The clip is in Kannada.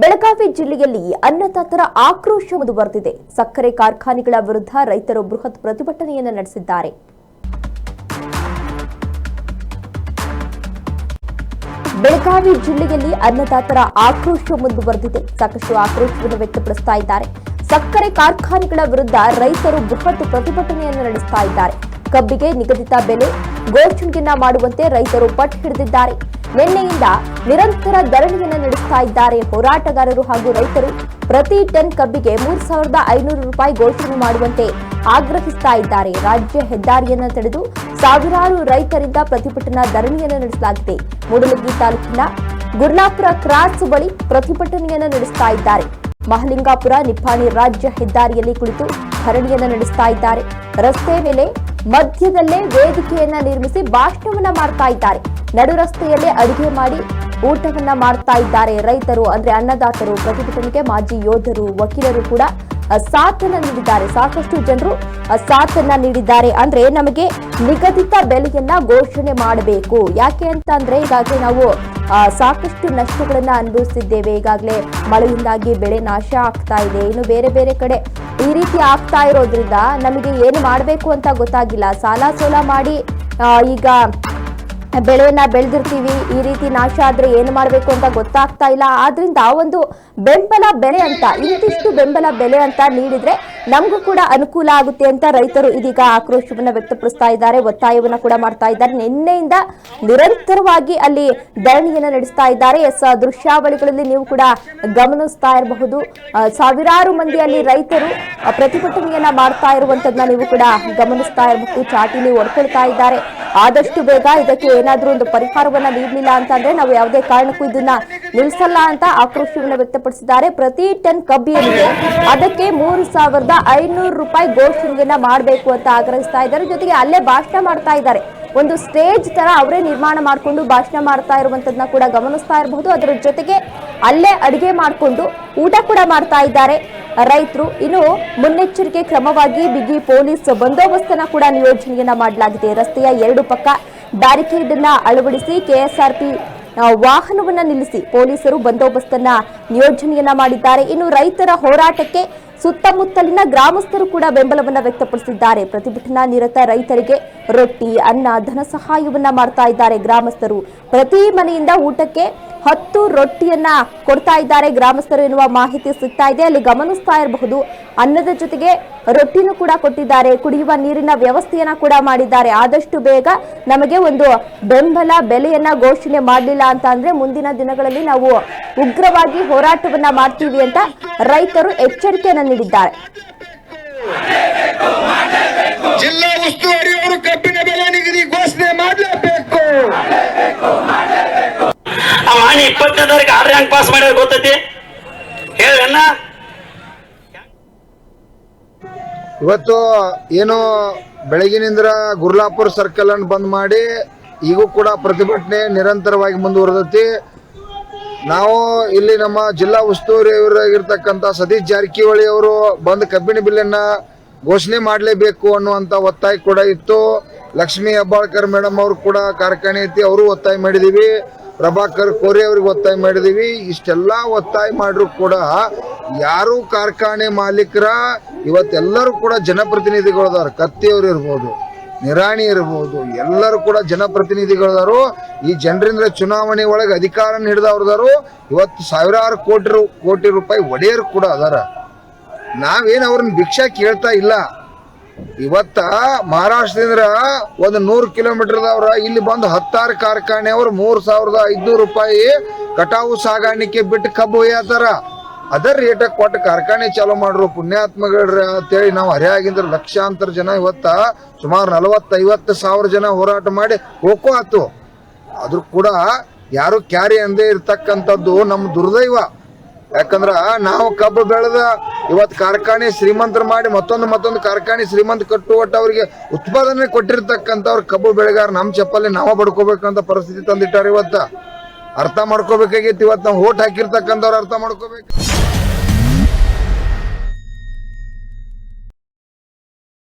ಬೆಳಗಾವಿ ಜಿಲ್ಲೆಯಲ್ಲಿ ಅನ್ನದಾತರ ಆಕ್ರೋಶ ಮುಂದುವರೆದಿದೆ. ಸಕ್ಕರೆ ಕಾರ್ಖಾನೆಗಳ ವಿರುದ್ಧ ರೈತರು ಬೃಹತ್ ಪ್ರತಿಭಟನೆಯನ್ನು ನಡೆಸಿದ್ದಾರೆ. ಬೆಳಗಾವಿ ಜಿಲ್ಲೆಯಲ್ಲಿ ಅನ್ನದಾತರ ಆಕ್ರೋಶ ಮುಂದುವರೆದಿದೆ. ಸಾಕಷ್ಟು ಆಕ್ರೋಶವನ್ನು ವ್ಯಕ್ತಪಡಿಸ್ತಾ ಇದ್ದಾರೆ. ಸಕ್ಕರೆ ಕಾರ್ಖಾನೆಗಳ ವಿರುದ್ಧ ರೈತರು ಬೃಹತ್ ಪ್ರತಿಭಟನೆಯನ್ನು ನಡೆಸ್ತಾ ಇದ್ದಾರೆ. ಕಬ್ಬಿಗೆ ನಿಗದಿತ ಬೆಲೆ ಘೋಷಣೆಯನ್ನ ಮಾಡುವಂತೆ ರೈತರು ಪಟ್ಟು ಹಿಡಿದಿದ್ದಾರೆ. ನಿನ್ನೆಯಿಂದ ನಿರಂತರ ಧರಣಿಯನ್ನು ನಡೆಸ್ತಾ ಇದ್ದಾರೆ ಹೋರಾಟಗಾರರು ಹಾಗೂ ರೈತರು. ಪ್ರತಿ ಟನ್ ಕಬ್ಬಿಗೆ 3,500 ರೂಪಾಯಿ ಘೋಷಣೆ ಮಾಡುವಂತೆ ಆಗ್ರಹಿಸ್ತಾ ಇದ್ದಾರೆ. ರಾಜ್ಯ ಹೆದ್ದಾರಿಯನ್ನು ತಡೆದು ಸಾವಿರಾರು ರೈತರಿಂದ ಪ್ರತಿಭಟನಾ ಧರಣಿಯನ್ನು ನಡೆಸಲಾಗಿದೆ. ಮೂಡಲಗಿ ತಾಲೂಕಿನ ಗುರ್ಲಾಪುರ ಕ್ರಾಸ್ ಬಳಿ ಪ್ರತಿಭಟನೆಯನ್ನು ನಡೆಸ್ತಾ ಇದ್ದಾರೆ. ಮಹಲಿಂಗಾಪುರ ನಿಪ್ಪಾಣಿ ರಾಜ್ಯ ಹೆದ್ದಾರಿಯಲ್ಲಿ ಕುಳಿತು ಧರಣಿಯನ್ನು ನಡೆಸ್ತಾ ಇದ್ದಾರೆ. ರಸ್ತೆ ಮೇಲೆ ಮಧ್ಯದಲ್ಲೇ ವೇದಿಕೆಯನ್ನ ನಿರ್ಮಿಸಿ ಭಾಷಣವನ್ನ ಮಾಡ್ತಾ ಇದ್ದಾರೆ. ನಡು ರಸ್ತೆಯಲ್ಲೇ ಅಡುಗೆ ಮಾಡಿ ಊಟವನ್ನ ಮಾಡ್ತಾ ಇದ್ದಾರೆ ರೈತರು. ಅಂದ್ರೆ ಅನ್ನದಾತರು ಪ್ರತಿಭಟನೆಗೆ ಮಾಜಿ ಯೋಧರು, ವಕೀಲರು ಕೂಡ ಸಾಥನ್ನ ನೀಡಿದ್ದಾರೆ. ಸಾಕಷ್ಟು ಜನರು ಸಾಥನ್ನ ನೀಡಿದ್ದಾರೆ. ಅಂದ್ರೆ ನಮಗೆ ನಿಗದಿತ ಬೆಲೆಯನ್ನ ಘೋಷಣೆ ಮಾಡಬೇಕು. ಯಾಕೆ ಅಂತ ಅಂದ್ರೆ ಈಗಾಗಲೇ ನಾವು ಸಾಕಷ್ಟು ನಷ್ಟಗಳನ್ನ ಅನುಭವಿಸಿದ್ದೇವೆ. ಈಗಾಗಲೇ ಮಳೆಯಿಂದಾಗಿ ಬೆಳೆ ನಾಶ ಆಗ್ತಾ ಇದೆ. ಇನ್ನು ಬೇರೆ ಬೇರೆ ಕಡೆ ಈ ರೀತಿ ಆಗ್ತಾ ಇರೋದ್ರಿಂದ ನಮಗೆ ಏನು ಮಾಡಬೇಕು ಅಂತ ಗೊತ್ತಾಗಿಲ್ಲ. ಸಾಲ ಸೋಲ ಮಾಡಿ ಈಗ ಬೆಳೆಯನ್ನ ಬೆಳೆದಿರ್ತೀವಿ. ಈ ರೀತಿ ನಾಶ ಆದ್ರೆ ಏನು ಮಾಡಬೇಕು ಅಂತ ಗೊತ್ತಾಗ್ತಾ ಇಲ್ಲ. ಆದ್ರಿಂದ ಒಂದು ಬೆಂಬಲ ಬೆಲೆ ಅಂತ ಇಂತಿಷ್ಟು ಬೆಂಬಲ ಬೆಲೆ ಅಂತ ನೀಡಿದ್ರೆ ನಮಗೂ ಕೂಡ ಅನುಕೂಲ ಆಗುತ್ತೆ ಅಂತ ರೈತರು ಇದೀಗ ಆಕ್ರೋಶವನ್ನ ವ್ಯಕ್ತಪಡಿಸ್ತಾ ಇದ್ದಾರೆ. ಒತ್ತಾಯವನ್ನ ಕೂಡ ಮಾಡ್ತಾ ಇದ್ದಾರೆ. ನಿನ್ನೆಯಿಂದ ನಿರಂತರವಾಗಿ ಅಲ್ಲಿ ಧರಣಿಯನ್ನ ನಡೆಸ್ತಾ ಇದ್ದಾರೆ. ದೃಶ್ಯಾವಳಿಗಳಲ್ಲಿ ನೀವು ಕೂಡ ಗಮನಿಸ್ತಾ ಇರಬಹುದು. ಸಾವಿರಾರು ಮಂದಿ ಅಲ್ಲಿ ರೈತರು ಪ್ರತಿಭಟನೆಯನ್ನ ಮಾಡ್ತಾ ಇರುವಂತದನ್ನ ನೀವು ಕೂಡ ಗಮನಿಸ್ತಾ ಇರಬಹುದು. ಚಾಟಿಲಿ ಹೊಡ್ಕೊಳ್ತಾ ಇದ್ದಾರೆ. ಆದಷ್ಟು ಬೇಗ ಇದಕ್ಕೆ ಏನಾದ್ರೂ ಒಂದು ಪರಿಹಾರವನ್ನ ನೀಡಲಿಲ್ಲ ಅಂತಂದ್ರೆ ನಾವು ಯಾವುದೇ ಕಾರಣಕ್ಕೂ ಇದನ್ನ ನಿಲ್ಲಿಸಲ್ಲ ಅಂತ ಆಕ್ರೋಶವನ್ನ ವ್ಯಕ್ತಪಡಿಸಿದ್ದಾರೆ. ಪ್ರತಿ ಟನ್ ಕಬ್ಬಿಗೆ ಅದಕ್ಕೆ 3,500 ರೂಪಾಯಿ ಘೋಷಣೆಯನ್ನ ಮಾಡಬೇಕು ಅಂತ ಆಗ್ರಹಿಸ್ತಾ ಇದ್ದಾರೆ. ಜೊತೆಗೆ ಅಲ್ಲೇ ಭಾಷಣ ಮಾಡ್ತಾ ಇದ್ದಾರೆ. ಒಂದು ಸ್ಟೇಜ್ ತರ ಅವರೇ ನಿರ್ಮಾಣ ಮಾಡಿಕೊಂಡು ಭಾಷಣ ಮಾಡ್ತಾ ಇರುವಂತದನ್ನ ಕೂಡ ಗಮನಿಸ್ತಾ ಇರಬಹುದು. ಅದರ ಜೊತೆಗೆ ಅಲ್ಲೇ ಅಡಿಗೆ ಮಾಡಿಕೊಂಡು ಊಟ ಕೂಡ ಮಾಡ್ತಾ ಇದ್ದಾರೆ ರೈತರು. ಇನ್ನು ಮುನ್ನೆಚ್ಚರಿಕೆ ಕ್ರಮವಾಗಿ ಬಿಗಿ ಪೊಲೀಸ್ ಬಂದೋಬಸ್ತನ್ನ ಕೂಡ ನಿಯೋಜನೆಯನ್ನ ಮಾಡಲಾಗಿದೆ. ರಸ್ತೆಯ ಎರಡು ಪಕ್ಕ ಬ್ಯಾರಿಕೇಡ್ ಅನ್ನ ಅಳವಡಿಸಿ ಕೆಎಸ್ಆರ್ಪಿ ವಾಹನವನ್ನ ನಿಲ್ಲಿಸಿ ಪೊಲೀಸರು ಬಂದೋಬಸ್ತನ್ನ ನಿಯೋಜನೆಯನ್ನ ಮಾಡಿದ್ದಾರೆ. ಇನ್ನು ರೈತರ ಹೋರಾಟಕ್ಕೆ ಸುತ್ತಮುತ್ತಲಿನ ಗ್ರಾಮಸ್ಥರು ಕೂಡ ಬೆಂಬಲವನ್ನ ವ್ಯಕ್ತಪಡಿಸಿದ್ದಾರೆ. ಪ್ರತಿಭಟನಾ ನಿರತ ರೈತರಿಗೆ ರೊಟ್ಟಿ, ಅನ್ನ, ಧನ ಸಹಾಯವನ್ನ ಮಾಡ್ತಾ ಇದ್ದಾರೆ ಗ್ರಾಮಸ್ಥರು. ಪ್ರತಿ ಮನೆಯಿಂದ ಊಟಕ್ಕೆ 10 ರೊಟ್ಟಿಯನ್ನ ಕೊಡ್ತಾ ಇದ್ದಾರೆ ಗ್ರಾಮಸ್ಥರು ಎನ್ನುವ ಮಾಹಿತಿ ಸಿಗ್ತಾ ಇದೆ. ಅಲ್ಲಿ ಗಮನಿಸ್ತಾ ಇರಬಹುದು. ಅನ್ನದ ಜೊತೆಗೆ ರೊಟ್ಟಿನೂ ಕೂಡ ಕೊಟ್ಟಿದ್ದಾರೆ. ಕುಡಿಯುವ ನೀರಿನ ವ್ಯವಸ್ಥೆಯನ್ನ ಕೂಡ ಮಾಡಿದ್ದಾರೆ. ಆದಷ್ಟು ಬೇಗ ನಮಗೆ ಒಂದು ಬೆಂಬಲ ಬೆಲೆಯನ್ನ ಘೋಷಣೆ ಮಾಡಲಿಲ್ಲ ಅಂತ ಅಂದ್ರೆ ಮುಂದಿನ ದಿನಗಳಲ್ಲಿ ನಾವು ಉಗ್ರವಾಗಿ ಹೋರಾಟವನ್ನ ಮಾಡ್ತೀವಿ ಅಂತ ರೈತರು ಎಚ್ಚರಿಕೆಯನ್ನ ನೀಡಿದ್ದಾರೆ. ಜಿಲ್ಲಾ ಉಸ್ತುವಾರಿ ಅವರು ಕಬ್ಬಿನ ಬೆಲೆ ನಿಗದಿ ಘೋಷಣೆ ಮಾಡಲೇಬೇಕು. ಮಾನಿ 20ನೇ ತಾರೀಕು ಆರ್ಡರ್ ಹೆಂಗ್ ಪಾಸ್ ಮಾಡ್ಯಾರ ಗೊತ್ತೈತಿ ಹೇಳಣ್ಣ. ಇವತ್ತು ಏನು ಬೆಳಗಿನಿಂದ ಗುರ್ಲಾಪುರ ಸರ್ಕಲ್ ಅನ್ನು ಬಂದ್ ಮಾಡಿ ಈಗೂ ಕೂಡ ಪ್ರತಿಭಟನೆ ನಿರಂತರವಾಗಿ ಮುಂದುವರೆದೈತಿ. ನಾವು ಇಲ್ಲಿ ನಮ್ಮ ಜಿಲ್ಲಾ ಉಸ್ತುವಾರಿ ಇವರಾಗಿರ್ತಕ್ಕಂಥ ಸತೀಶ್ ಜಾರಕಿಹೊಳಿ ಅವರು ಬಂದು ಕಬ್ಬಿನ ಬಿಲ್ಲನ್ನ ಘೋಷಣೆ ಮಾಡಲೇಬೇಕು ಅನ್ನುವಂತ ಒತ್ತಾಯ ಕೂಡ ಇತ್ತು. ಲಕ್ಷ್ಮೀ ಹೆಬ್ಬಾಳ್ಕರ್ ಮೇಡಮ್ ಅವರು ಕೂಡ ಕಾರ್ಖಾನೆ ಐತಿ, ಅವರು ಒತ್ತಾಯ ಮಾಡಿದೀವಿ. ಪ್ರಭಾಕರ್ ಕೋರೆ ಅವ್ರಿಗೆ ಒತ್ತಾಯ ಮಾಡಿದೀವಿ. ಇಷ್ಟೆಲ್ಲ ಒತ್ತಾಯ ಮಾಡ್ರು ಕೂಡ ಯಾರು ಕಾರ್ಖಾನೆ ಮಾಲೀಕರ ಇವತ್ತೆಲ್ಲರೂ ಕೂಡ ಜನಪ್ರತಿನಿಧಿಗಳದಾರ. ಕತ್ತಿಯವರು ಇರ್ಬೋದು, ನಿರಾಣಿ ಇರ್ಬೋದು, ಎಲ್ಲರೂ ಕೂಡ ಜನಪ್ರತಿನಿಧಿಗಳದಾರು. ಈ ಜನರಿಂದ ಚುನಾವಣೆ ಒಳಗೆ ಅಧಿಕಾರ ಹಿಡಿದವ್ರದಾರು. ಇವತ್ತು ಸಾವಿರಾರು ಕೋಟಿ ರೂಪಾಯಿ ಒಡೆಯರು ಕೂಡ ಅದಾರ. ನಾವೇನು ಅವ್ರನ್ನ ಭಿಕ್ಷಾ ಕೇಳ್ತಾ ಇಲ್ಲ. ಇವತ್ತ ಮಹಾರಾಷ್ಟ್ರದಿಂದ ಒಂದು 100 ಕಿಲೋಮೀಟರ್ದವ್ರ ಇಲ್ಲಿ ಬಂದು 10 ಕಾರ್ಖಾನೆಯವರು 3,500 ರೂಪಾಯಿ ಕಟಾವು ಸಾಗಾಣಿಕೆ ಬಿಟ್ಟು ಕಬ್ಬು ಒಯ್ಯತಾರ. ಅದರ ರೇಟ್ ಕೊಟ್ಟು ಕಾರ್ಖಾನೆ ಚಾಲೂ ಮಾಡ್ರು ಪುಣ್ಯಾತ್ಮಗಳ ಅಂತೇಳಿ ನಾವು ಹರಿಯಾಗಿಂದ್ರ ಲಕ್ಷಾಂತರ ಜನ ಇವತ್ತ ಸುಮಾರು 40-50 ಸಾವಿರ ಜನ ಹೋರಾಟ ಮಾಡಿ ಹೋಗೋ ಆತು. ಆದ್ರೂ ಕೂಡ ಯಾರು ಕ್ಯಾರಿ ಅಂದೇ ಇರ್ತಕ್ಕಂಥದ್ದು ನಮ್ಮ ದುರ್ದೈವ. ಯಾಕಂದ್ರ ನಾವು ಕಬ್ಬು ಬೆಳೆದ ಇವತ್ತು ಕಾರ್ಖಾನೆ ಶ್ರೀಮಂತರ ಮಾಡಿ ಮತ್ತೊಂದು ಕಾರ್ಖಾನೆ ಶ್ರೀಮಂತ ಕಟ್ಟುವಟ್ಟು ಅವ್ರಿಗೆ ಉತ್ಪಾದನೆ ಕೊಟ್ಟಿರ್ತಕ್ಕಂಥವ್ರು ಕಬ್ಬು ಬೆಳೆಗಾರ ನಮ್ಮ ಚಪ್ಪಲ್ಲಿ ನಾವ ಬಡ್ಕೋಬೇಕಂತ ಪರಿಸ್ಥಿತಿ ತಂದಿಟ್ಟಾರ. ಇವತ್ತ ಅರ್ಥ ಮಾಡ್ಕೋಬೇಕಾಗಿತ್ತು. ಇವತ್ತು ನಾವು ಓಟ್ ಹಾಕಿರ್ತಕ್ಕಂಥವ್ರು ಅರ್ಥ ಮಾಡ್ಕೋಬೇಕು.